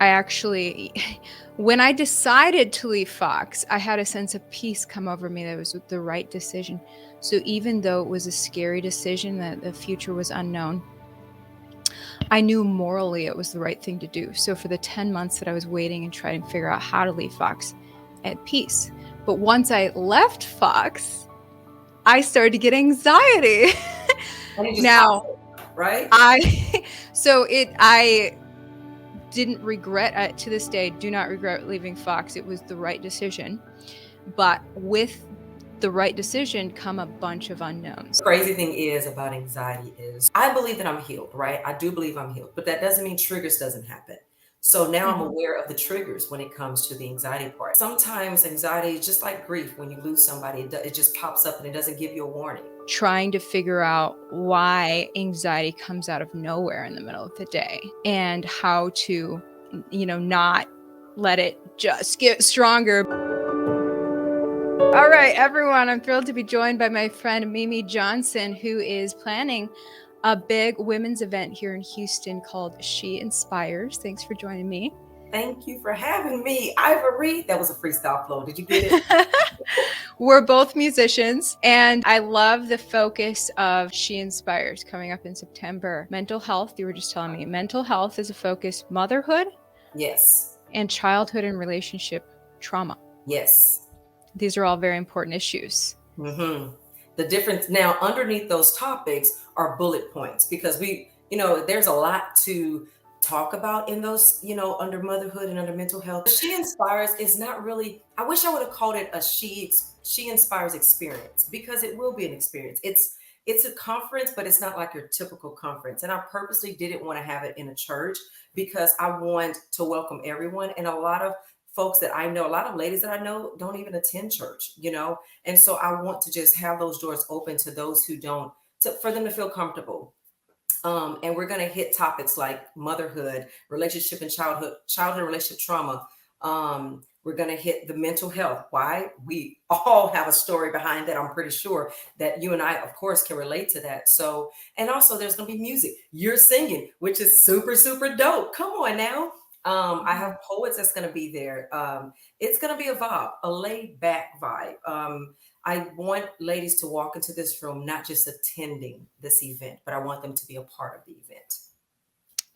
I actually, when I decided to leave Fox, I had a sense of peace come over me that it was the right decision. So even though it was a scary decision, that the future was unknown, I knew morally it was the right thing to do. So for the 10 months that I was waiting and trying to figure out how to leave Fox, I had peace. But once I left Fox, I started to get anxiety. And it just Now, pops up, right? I didn't regret, to this day, do not regret leaving Fox. It was the right decision. But with the right decision come a bunch of unknowns. The crazy thing is about anxiety is I believe that I'm healed, right? I do believe I'm healed, but that doesn't mean triggers doesn't happen. So now I'm aware of the triggers when it comes to the anxiety part. Sometimes anxiety is just like grief. When you lose somebody, it just pops up and it doesn't give you a warning. Trying to figure out why anxiety comes out of nowhere in the middle of the day and how to, not let it just get stronger. All right, everyone, I'm thrilled to be joined by my friend Mimi Johnson, who is planning a big women's event here in Houston called She Inspires. Thanks for joining me. Thank you for having me, Ivory. That was a freestyle flow. Did you get it? We're both musicians, and I love the focus of She Inspires coming up in September. Mental health, you were just telling me, mental health is a focus, motherhood, Yes. and childhood and relationship trauma. Yes. These are all very important issues. Mm-hmm. The difference now underneath those topics are bullet points because there's a lot to talk about in those, under motherhood and under mental health. She Inspires is not really, I wish I would have called it a She Inspires experience because it will be an experience. It's a conference, but it's not like your typical conference. And I purposely didn't want to have it in a church because I want to welcome everyone. And a lot of folks that I know, a lot of ladies that I know don't even attend church, and so I want to just have those doors open to those who don't, for them to feel comfortable. And we're going to hit topics like motherhood, relationship and childhood relationship trauma. We're going to hit the mental health. Why? We all have a story behind that. I'm pretty sure that you and I, of course, can relate to that. So, and also there's going to be music. You're singing, which is super, super dope. Come on now. I have poets that's going to be there. It's going to be a vibe, a laid back vibe. I want ladies to walk into this room, not just attending this event, but I want them to be a part of the event.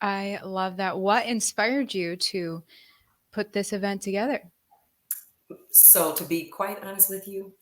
I love that. What inspired you to put this event together? So, to be quite honest with you,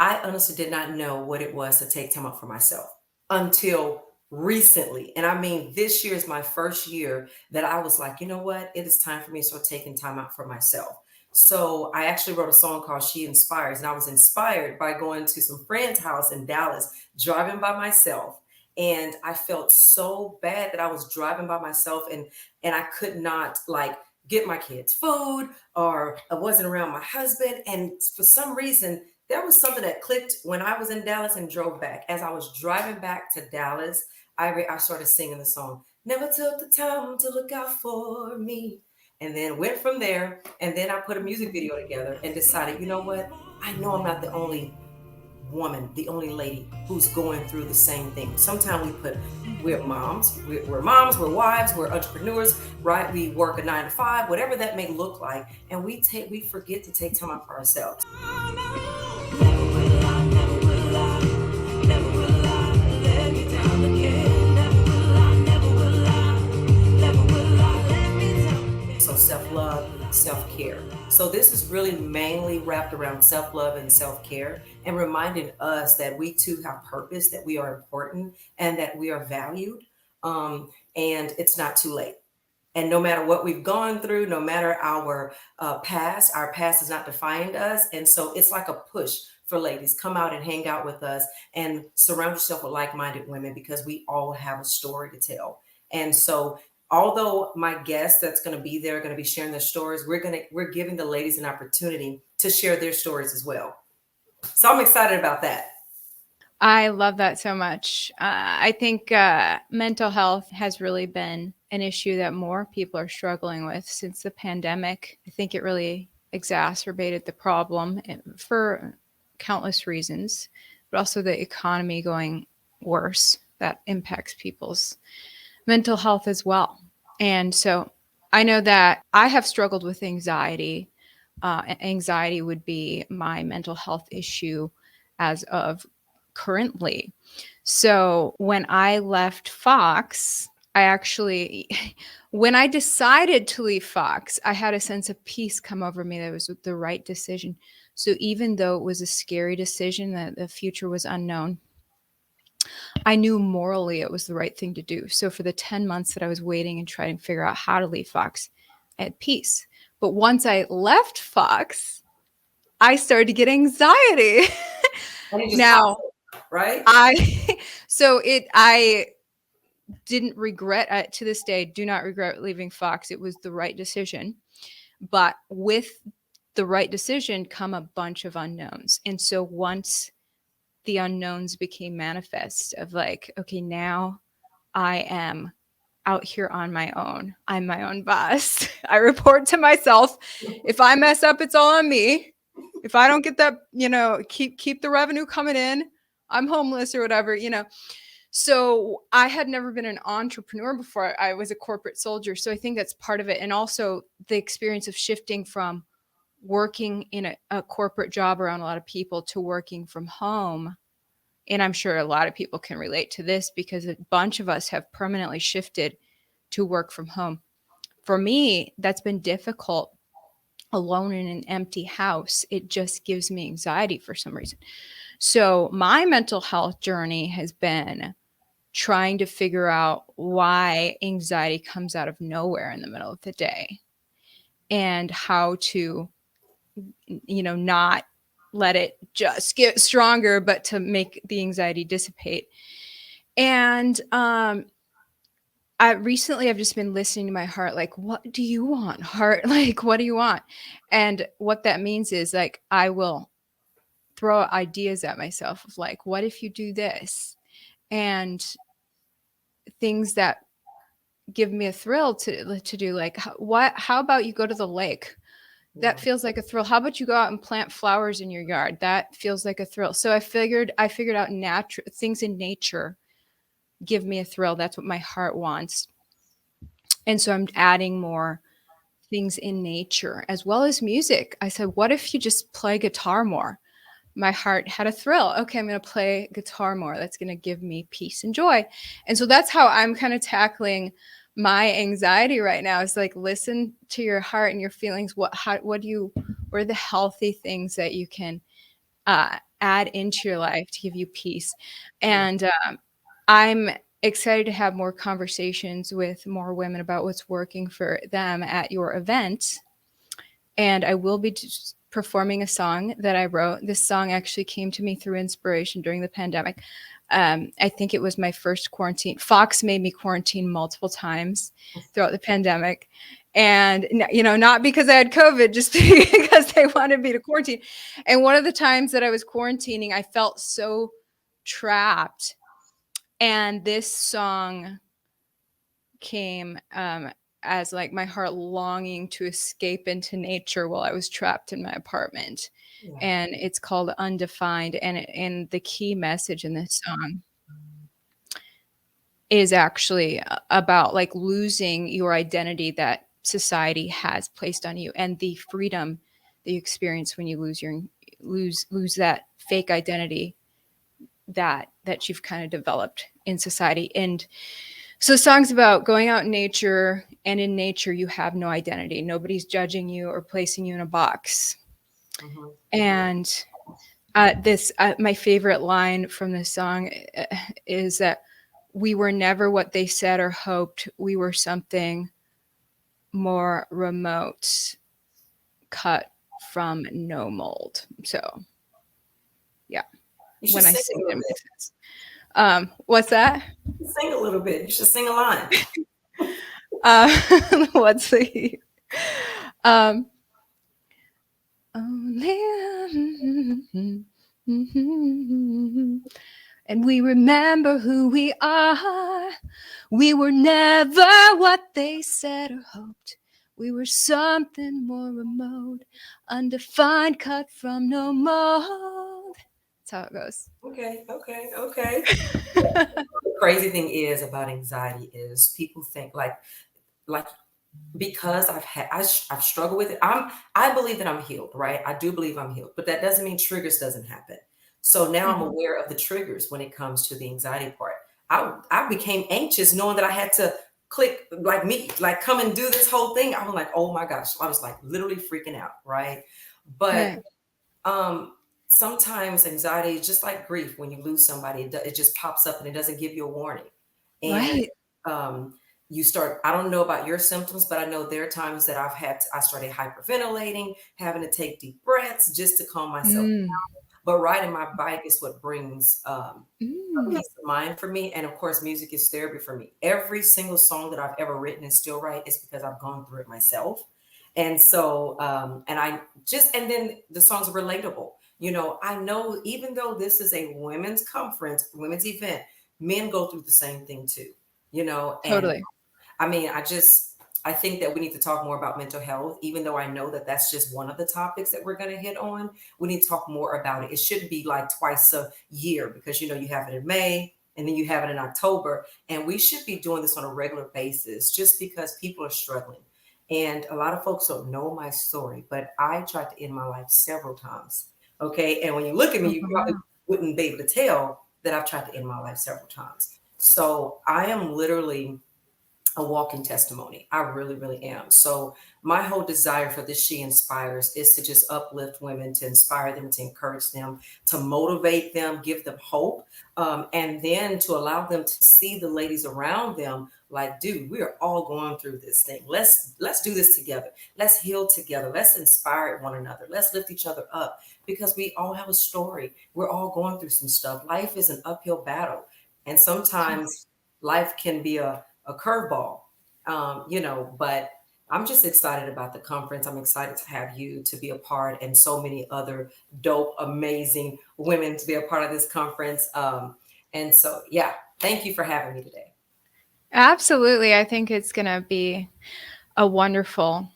I honestly did not know what it was to take time out for myself until recently. And I mean, this year is my first year that I was like, you know what? It is time for me to start taking time out for myself. So I actually wrote a song called She Inspires. And I was inspired by going to some friend's house in Dallas, driving by myself. And I felt so bad that I was driving by myself and I could not like get my kids food or I wasn't around my husband. And for some reason, there was something that clicked when I was in Dallas and drove back. As I was driving back to Dallas, I started singing the song, Never Took the Time to Look Out for Me. And then went from there. And then I put a music video together and decided, you know what? I know I'm not the only woman, the only lady who's going through the same thing. Sometimes we're moms, we're wives, we're entrepreneurs, right? We work a 9 to 5, whatever that may look like. And we forget to take time out for ourselves. So self-love, self-care. So this is really mainly wrapped around self-love and self-care and reminding us that we too have purpose, that we are important and that we are valued. And it's not too late. And no matter what we've gone through, no matter our past has not defined us. And so it's like a push for ladies, come out and hang out with us and surround yourself with like-minded women because we all have a story to tell. And so although my guests that's going to be there are going to be sharing their stories, we're giving the ladies an opportunity to share their stories as well. So I'm excited about that. I love that so much. I think mental health has really been an issue that more people are struggling with since the pandemic. I think it really exacerbated the problem for countless reasons, but also the economy going worse that impacts people's mental health as well. And so I know that I have struggled with anxiety. Anxiety would be my mental health issue as of currently. So when I left Fox, I actually, when I decided to leave Fox, I had a sense of peace come over me that it was the right decision. So even though it was a scary decision that the future was unknown, I knew morally it was the right thing to do. So for the 10 months that I was waiting and trying to figure out how to leave Fox, I had peace. But once I left Fox, I started to get anxiety. And it just pops Now, up, right? I I didn't regret to this day, do not regret leaving Fox. It was the right decision. But with the right decision come a bunch of unknowns. And so once the unknowns became manifest of like, okay, now I am out here on my own. I'm my own boss. I report to myself. If I mess up, it's all on me. If I don't get that, keep the revenue coming in, I'm homeless or whatever. So I had never been an entrepreneur before. I was a corporate soldier. So I think that's part of it. And also the experience of shifting from working in a corporate job around a lot of people to working from home. And I'm sure a lot of people can relate to this because a bunch of us have permanently shifted to work from home. For me, that's been difficult alone in an empty house. It just gives me anxiety for some reason. So, my mental health journey has been trying to figure out why anxiety comes out of nowhere in the middle of the day and how to, not let it just get stronger, but to make the anxiety dissipate. And I've just been listening to my heart, like, what do you want, heart? Like, what do you want? And what that means is like, I will throw ideas at myself of like, what if you do this? And things that give me a thrill to do, like, how about you go to the lake? That Yeah. feels like a thrill. How about you go out and plant flowers in your yard? That feels like a thrill. So I figured out natural things in nature give me a thrill. That's what my heart wants. And so I'm adding more things in nature as well as music. I said, what if you just play guitar more? My heart had a thrill. Okay, I'm going to play guitar more. That's going to give me peace and joy. And so that's how I'm kind of tackling my anxiety right now. Is like, listen to your heart and your feelings. What are the healthy things that you can add into your life to give you peace? Yeah. And I'm excited to have more conversations with more women about what's working for them at your event. And I will be performing a song that I wrote. This song actually came to me through inspiration during the pandemic. I think it was my first quarantine. Fox made me quarantine multiple times throughout the pandemic. And, not because I had COVID, just because they wanted me to quarantine. And one of the times that I was quarantining, I felt so trapped. And this song came as like my heart longing to escape into nature while I was trapped in my apartment. Yeah. And it's called Undefined. And the key message in this song is actually about like losing your identity that society has placed on you and the freedom that you experience when you lose that fake identity that you've kind of developed in society. And so the song's about going out in nature, and in nature you have no identity. Nobody's judging you or placing you in a box. Mhm. And this my favorite line from this song is that we were never what they said or hoped. We were something more remote, cut from no mold. So yeah, You should when I sing a sing it, little it bit. makes sense. What's that? Sing a little bit. You should sing a line. Uh, what's the um, only and we remember who we are. We were never what they said or hoped. We were something more remote, undefined, cut from no mold. That's how it goes. Okay, okay, okay. The crazy thing is about anxiety is people think like because I've struggled with it. I believe that I'm healed, right? I do believe I'm healed, but that doesn't mean triggers doesn't happen. So now I'm Mhm. aware of the triggers when it comes to the anxiety part. I became anxious knowing that I had to click like me, like come and do this whole thing. I was like, oh my gosh, I was like literally freaking out, right? But Right. um sometimes anxiety is just like grief. When you lose somebody, it just pops up and it doesn't give you a warning. And Right. um you start, I don't know about your symptoms, but I know there are times that I started hyperventilating, having to take deep breaths just to calm myself. Mm. But riding my bike is what brings Mm. peace of mind for me. And of course, music is therapy for me. Every single song that I've ever written and still write is because I've gone through it myself. And so, and I just, and then the songs are relatable. You know, I know even though this is a women's conference, women's event, men go through the same thing too, you know, and Totally. I mean, I think that we need to talk more about mental health, even though I know that that's just one of the topics that we're going to hit on. We need to talk more about it. It shouldn't be like twice a year because, you know, you have it in May and then you have it in October. And we should be doing this on a regular basis just because people are struggling. And a lot of folks don't know my story, but I tried to end my life several times. Okay. And when you look at me, Oh, you probably wow. wouldn't be able to tell that I've tried to end my life several times. So I am literally a walking testimony. I really, really am. So my whole desire for this She Inspires is to just uplift women, to inspire them, to encourage them, to motivate them, give them hope, and then to allow them to see the ladies around them like, dude, we are all going through this thing. Let's do this together. Let's heal together. Let's inspire one another. Let's lift each other up because we all have a story. We're all going through some stuff. Life is an uphill battle, and sometimes life can be a curveball, you know, but I'm just excited about the conference. I'm excited to have you to be a part and so many other dope, amazing women to be a part of this conference. And so, yeah, thank you for having me today. Absolutely. I think it's going to be a wonderful,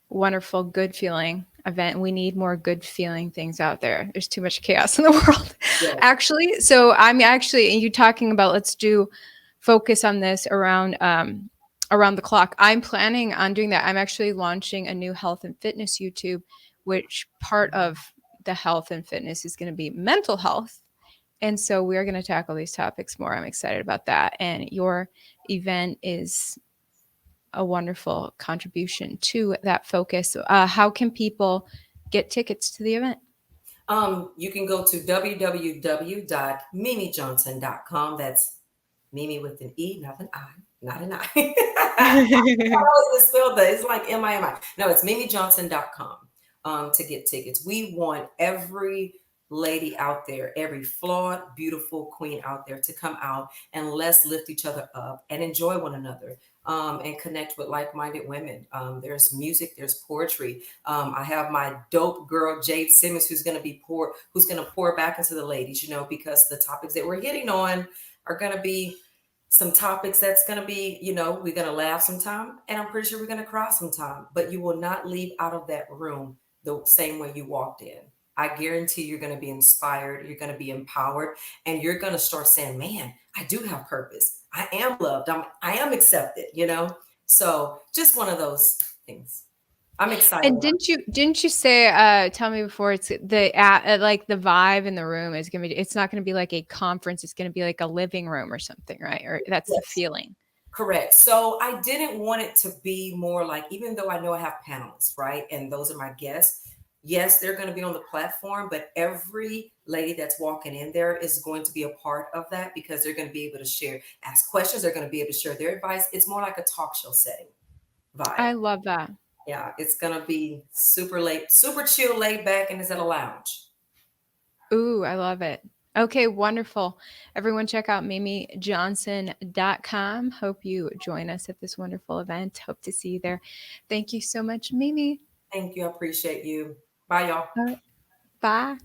wonderful, good feeling event. We need more good feeling things out there. There's too much chaos in the world, Yes. actually. So I'm actually, you talking about let's do focus on this around the clock. I'm planning on doing that. I'm actually launching a new health and fitness YouTube, which part of the health and fitness is going to be mental health. And so we're going to tackle these topics more. I'm excited about that. And your event is a wonderful contribution to that focus. How can people get tickets to the event? You can go to www.mimijohnson.com. That's Mimi with an E, not an I, not an I. I always misspelled that. It's like MIMI. No, it's mimijohnson.com to get tickets. We want every lady out there, every flawed, beautiful queen out there to come out and let's lift each other up and enjoy one another. And connect with like-minded women. There's music, there's poetry. I have my dope girl Jade Simmons, who's going to pour back into the ladies, you know, because the topics that we're hitting on are going to be some topics that's going to be, you know, we're going to laugh sometime and I'm pretty sure we're going to cry sometime, but you will not leave out of that room the same way you walked in. I guarantee you're going to be inspired, you're going to be empowered, and you're going to start saying, man, I do have purpose. I am loved. I am accepted, you know? So just one of those things. I'm excited And about. didn't you say tell me before it's like the vibe in the room is going to be it's not going to be like a conference, it's going to be like a living room or something, right? Or that's the Yes. feeling. Correct. So I didn't want it to be more like, even though I know I have panelists, right? And those are my guests. Yes, they're going to be on the platform, but every lady that's walking in there is going to be a part of that because they're going to be able to ask questions. They're going to be able to share their advice. It's more like a talk show setting vibe. I love that. Yeah, it's going to be super late, super chill, laid back, and it's at a lounge. Ooh, I love it. Okay, wonderful. Everyone check out mimijohnson.com. Hope you join us at this wonderful event. Hope to see you there. Thank you so much, Mimi. Thank you. I appreciate you. Bye, y'all. All right. Bye.